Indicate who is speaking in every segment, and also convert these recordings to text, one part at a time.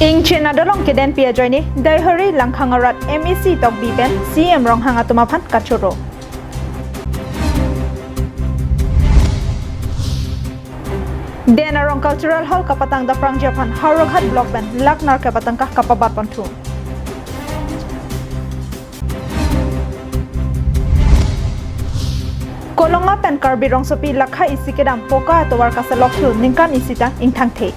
Speaker 1: Ing China dolong keden pia joini daihori langkhangarat MEC tok biben CM rong hanga tumapan kachuro. Dena rong cultural hall kapatang da prang Japan Haroghat block band laknar kapatang ka kapabat pantu. Kolonga pen karbi rong sopi lakha isi kedam poka atowar kasalok tu ningkan isita ingthang the.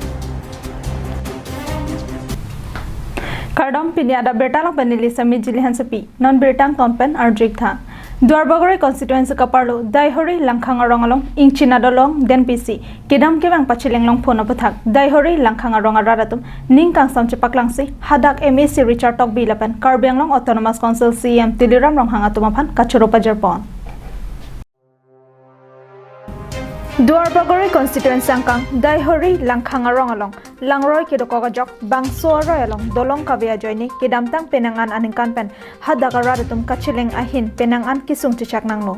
Speaker 1: Kardam pini Abirta lang panili sa Mijilihan sapi non Birtang tonpen arjik tha. Duarbagore constituency kaparlo daihori langkhang arong along ing China dolong den PC kedam kebang pachileng long phone apathak daihori langkhang arong araratum ningkang samchepak langsi hadak MEC Richard tok bilapan Karbiang long Autonomous Council CM Tiliram rong hanga tumapan kachuro pajarpon. Duarbagore constituency angkang daihori langkhang arong along langroy kidokoga jok bangso roy along dolong kabya joini kidamtang penangan aningkan pen hadagaratum kachileng ahin penangan kisung tichak nangno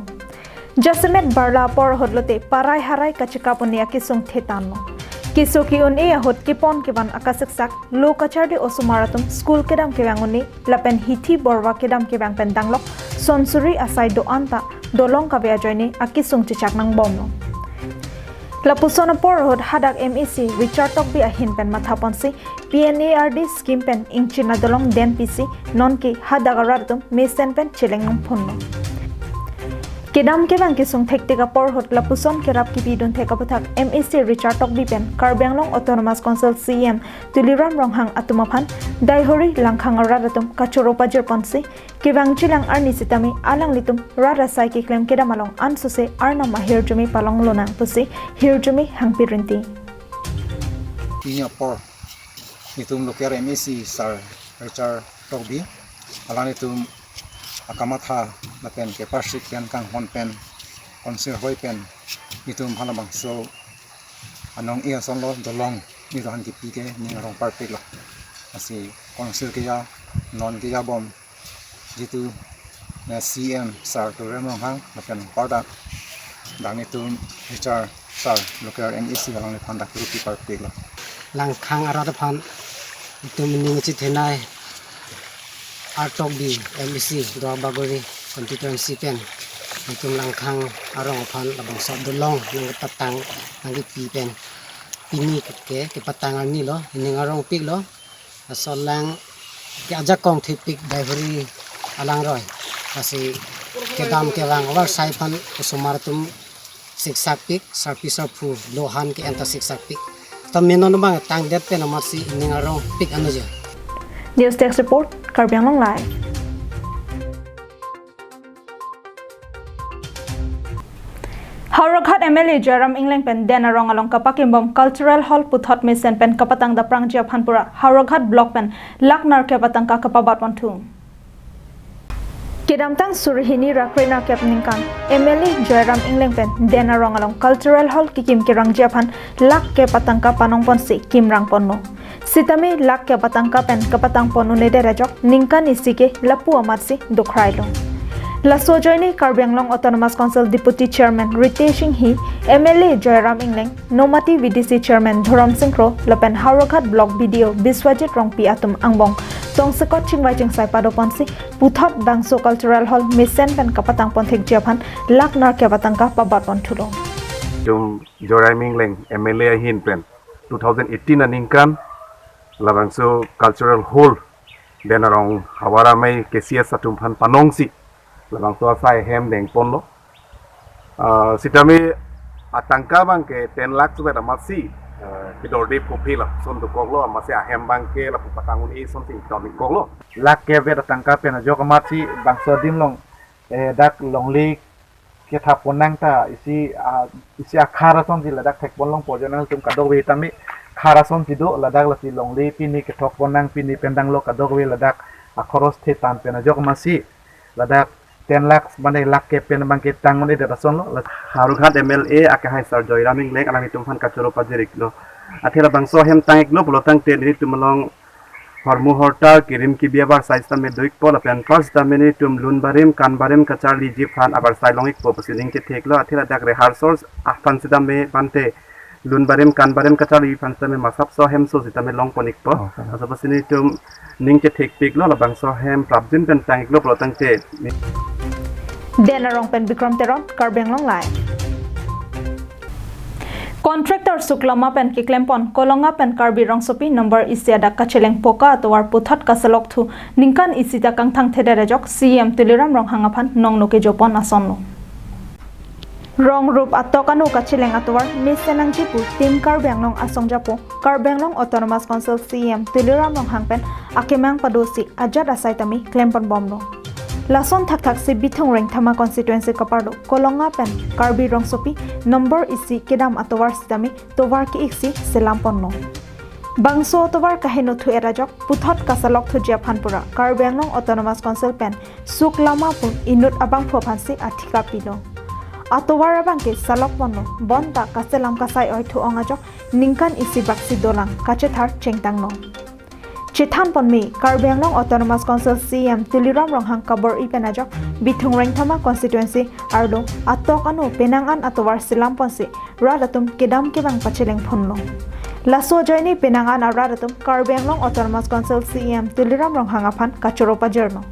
Speaker 1: jasmet barla por hodlote parai harai kachikapunia kisung thetanno kisuki un e hot kipon kiban akasiksak lo kachardi osumaratum school kedam kebanguni lapen hithi borwa kedam kebang pendanglok sonsuri asai do anta dolong kabya joini akisung tichak nang bomno Lapusona porhod hadak MEC Richard Tokbi ahin pen mathaponsi PNARD scheme pen ing China dolong den PC non ki hadagaradum mesen pen chilengong phunno kedam kebang kisung thektiga porhod lapuson kerap ki bidon thekapathak MEC Richard Tokbi pen Karbiang long Autonomous Council CM Tuliram ronghang atumaphan daihori langkhang aradatum kachuro pajarponsi kebang chilang arni sitami alang litum rara sai ki claim kedam along ansuse arna mahir jumi palong lonang pusi hirjumi hangpirinti
Speaker 2: Inya por itum loker MEC Sir Richard Tokbi alang itum akamatha lapen ke pasik yan kang honpen konsil hoi pen itum halabang so anong iya sonlo dolong ni han ki pike ni rong parpik la asi konsil ke ya non ke ya bom jitu na CM Sir to remong hang lapen parda dang itum Richard Sir loker MEC alang le phanda krupi parpik la
Speaker 3: langkhang arada phan itum ning chi thenai Artokbi MEC Duarbagore constituency pen itum langkhang arong phan labang sab dolong nang patang nang pi pen pini ke patang ani lo ning arong pik lo asolang ke aja kong thipik daihori alang roi asi kedam ke lang war sai phan usumaratum siksak pik sarpi sarpu lohan ke anta siksak pik tameno bang tang det pen amasi ning arong pik anoja
Speaker 1: News Desk Report Karbiang long live Haroghat MLA Jaram Ingling pen dena rong along kapakimbom Cultural Hall puthot mesen pen kapatang da prang Japanpura Haroghat block pen laknar kapatang ka kapabat pantu Kedamtang surhini rakrina kapningkan MLA Jaram Ingling pen dena rong along Cultural Hall kikim kirang Japan lak kapatang ka panong ponsi kimrang ponno Sitami lak kapatang ka pen kapatang ponno nede rajok ningkan isike lapu amatsi dokrailo Laso joini Karbiang long Autonomous Council Deputy Chairman Ritesh Singh hi MLA Joyram Ingling Nomati VDC Chairman Thoram Singro lapen Haroghat Block BDO Biswajit rongpi atum angbong tongsekot chingwai chingsai padoponsi puthot bangso Cultural Hall misen pen kapatang ponthik Japan laknar kapatang ka pabat ponthulo
Speaker 4: Jum Joyram Ingling MLA hin pen 2018 aningkan labangso Cultural Hall denarong hawaramai KCS atum phan panongsi labang tua sai hem deng ponlo sitami atangka bang ke 10 lakh sudah amasi kidor dip kopila son to koglo amasi ahem bang ke la patangun e something tomi koglo lak ke vet atangka pena jok amasi bang so dim long dak long lik ke thaponang ta isi akhara son di ladak thek bon long pojonal tum kadog we tami khara son tido ladak lati long li pini ke thok bonang pini pendang lo kadog we ladak akhoros the tan pena jok amasi ladak 10 lakh bandai lakh ke pen bangke tangon ida rason lo Haroghat MLA akahai Sir Joyram Ingling alami tumhan kachoro pajerik lo athira bangso hem tangik lo bolotang te ni tumlong hormu horta kirim ki biabar saista me doik pol apen first tameni tum lunbarim kanbarim kacharli jip han abar sailongik po posining ke theklo athira dak rehearsals afan sidam me pante lun barem kan barem kachali fan tame masap so hem so sitame long ponik po asa pasini tum ning che thek pik lo labang so hem prabjin pen tang lo protang che
Speaker 1: Denarong pen Bikram Teron Karbeng Long Lai Contractor Suklama pen Kiklempon Kolonga pen Karbi Rong Sopi number isiada kacheleng poka atwar puthot kasalok thu ningkan isita kangthang thederejok CM Tuliram Rong Hangapan nong noke jopon asonno Rong rup atokanu kacheleng atwar misenang jipu tim Karbeng Long asongjapo Karbeng Long Autonomous Council CM Tuliram Rong Hangpen akemang padosi ajad asaitami klempon bomno Lason thak thak si bithong reng thama constituency kapardo kolonga pen Karbi Rong Sopi number isi kedam atowar sitami towar ki iksi selamponno bangso towar kaheno thu erajok puthot kasalok thu japhanpura Karbeng Long Autonomous Council pen suklama pu inut abang phophansi athika pino atowar abang ke salok ponno bonta kaselam kasai oi thu ongajok ningkan isi baksi dolang kachethar chengtangno Chithan Ponmi, Karbeng Long Autonomous Council CM Tuliram Ronghang Kabor Ipenajok, Bithung Rengthama Constituency, Ardo, Atok Anu Penangan Atowar Silam Ponsi, Radatum Kedam Kibang Pachileng Ponlo. Laso Joini Penangan Aradatum, Karbeng Long Autonomous Council CM Tuliram Ronghang Apan, Kachoropa Journal.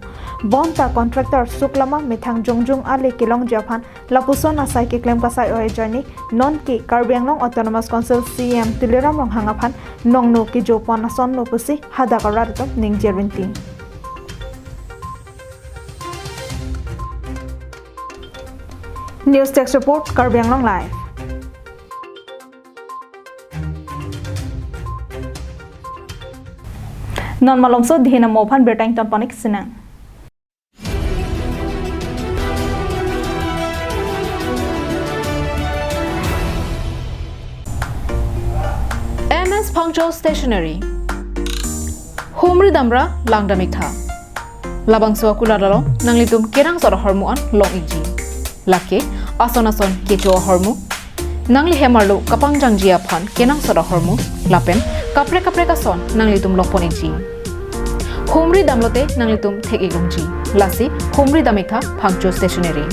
Speaker 1: Bonta Contractor Suklama Mithang Jongjung Ali Kilong Japan, Lapuson Asai Kiklem Kasai Oe Joini, Non Ki Karbeng Long Autonomous Council CM Tuliram Ronghang Apan, Nong No Ki Jopon Ason Lopusi, Hadakaratum Ning Jerinting. News Text Report Karbeng Long Live. Non malomso dihina mopan bertang tonponik sinang.
Speaker 5: Punctual Stationery Humri damra langdamik tha Labang suwa kula dalo nanglitum kerang sora hormuan long iji Lake ason kecho hormu Nangli hemarlo kapang jangjia phan kenang sora hormu Lapen kapre kason nanglitum lopon iji Humri damlote nanglitum thek igungji Lasi humri damik tha Punctual Stationery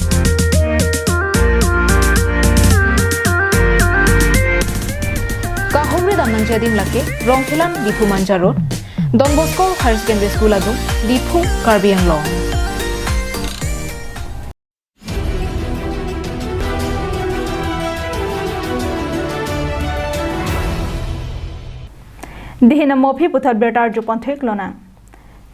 Speaker 5: Kahumri damnang jadim lake Rongkhilan Dipu Manja Road Don Bosco Higher Secondary School adum Dipu Karbi Anglong
Speaker 1: Dihina mopi puthar betar jupon thik lona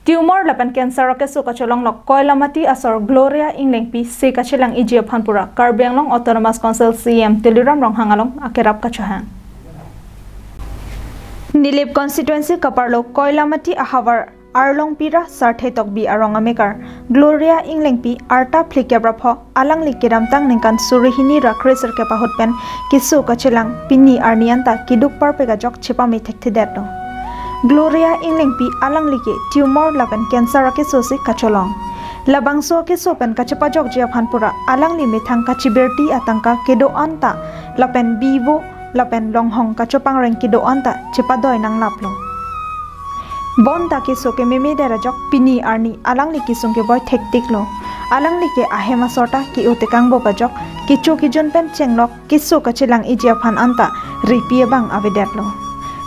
Speaker 1: Tumor lapan cancer ke suka cholong lok koilamati asor Gloria Inglengpi se kachelang ijia phanpura Karbeng Long Autonomous Council CM Tuliram Rong Hangalong akerap kachahang Nilip constituency kaparlo koilamati ahavar arlong pira sarthe tokbi arongamekar Gloria Inglengpi arta plikebra pho alang likiram tang ningkan surihini rakreser ke pahotpen kisu kachelang pinni arnianta kiduk parpega jok chepami thekthi detno Gloria Inglengpi alang like tumor lapen cancer ke sosi kacholong labangso ke sopen kachepa jok jia phanpura alang li methang kachiberti atangka kedo anta lapen bivo lapen longhong kachopang rengki do anta chepadoy nang laplo bonta ke soke meme dera jok pini arni alang li kisung ke boy thektik lo alang li ke ahema sota ki utekang bo pajok kichu ki jon pen chenglok kisu kachilang ijia phan anta ripie bang avedet lo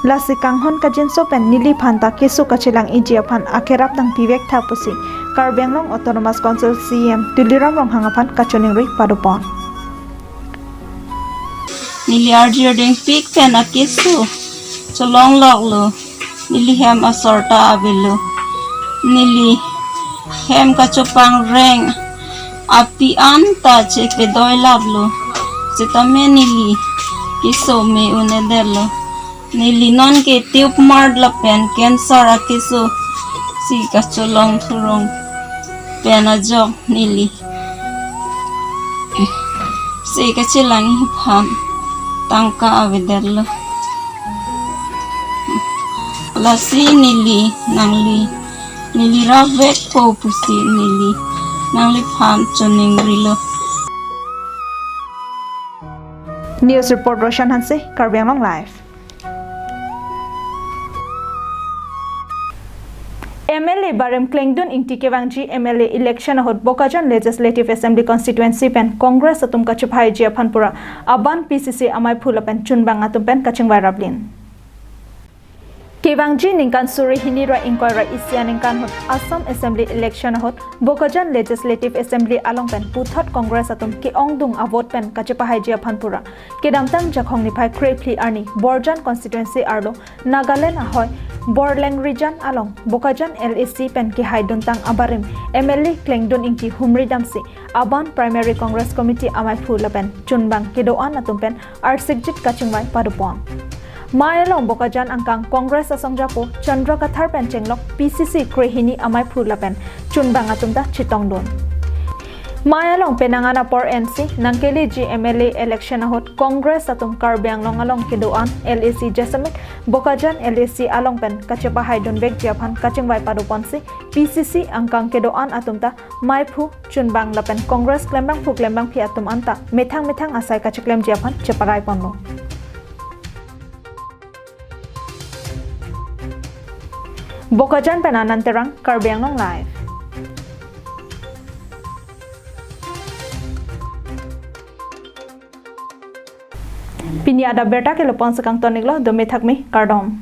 Speaker 1: lasi kanghon ka jinso pen nili phanta kisu kachilang ijia phan akerap dang pibek thapusi Karbeng Long Autonomous Council CM Tuliram Rong Hangaphan kachoning ri padopon
Speaker 6: Nili arjerding pik pen akisu cholong loklo nili hem asorta abilu nili hem kachopang reng api anta chekpe doi lablo sitame nili kiso me unedelo nili non ke tiup mard la pen cancer akisu si kacholong thurong pen ajok nili si kachilang hipam tangka avedelo lasi nili nangli ravek po pusi nili nangli pham choning rilo
Speaker 1: News report Roshan Hanse Karbeng Long Live MLA Barim Klengdun Ingti Kewangji MLA election hot Bokajan Legislative Assembly constituency pen Congress atum kachupai jia phanpura aban PCC amai phulapen chunbang atum pen kachingwai rablin Kewangji ningkan suri hinira inquiry isya ningkan hot Assam Assembly election hot Bokajan Legislative Assembly alongpen puthot Congress atum ke ongdung avot pen kachupai jia phanpura kedamtang jakhong niphai krepli arni Borjan constituency arlo Nagaland ahoy Borleng region along Bokajan LAC pen ki haiduntang abarim MLA Klengdun Ingti Humri Damsi Aban Primary Congress Committee amai phulapen chunbang kedoan atumpen arsigjit kachingwai padupon Mayalong Bokajan angkang Congress asongjapo Chandra Kathar pen chenglok PCC krehini amai phulapen chunbang atumda chitongdon Mayalong penangana por NC nangkeli GMLA election hot Congress atum karbyang longalong kedoan LAC Jesamit Bokajan LAC along pen kachepa haidon bek japan kachingwai paduponsi PCC angkang kedoan atumta maipu chunbang lapen Congress klembang pu klembang pi atum anta methang asai kachiklem japan cheparai ponno Bokajan penananterang karbyang long live Pini Adap Abirta ke lopon sekang tonik lo dome thakmi kardom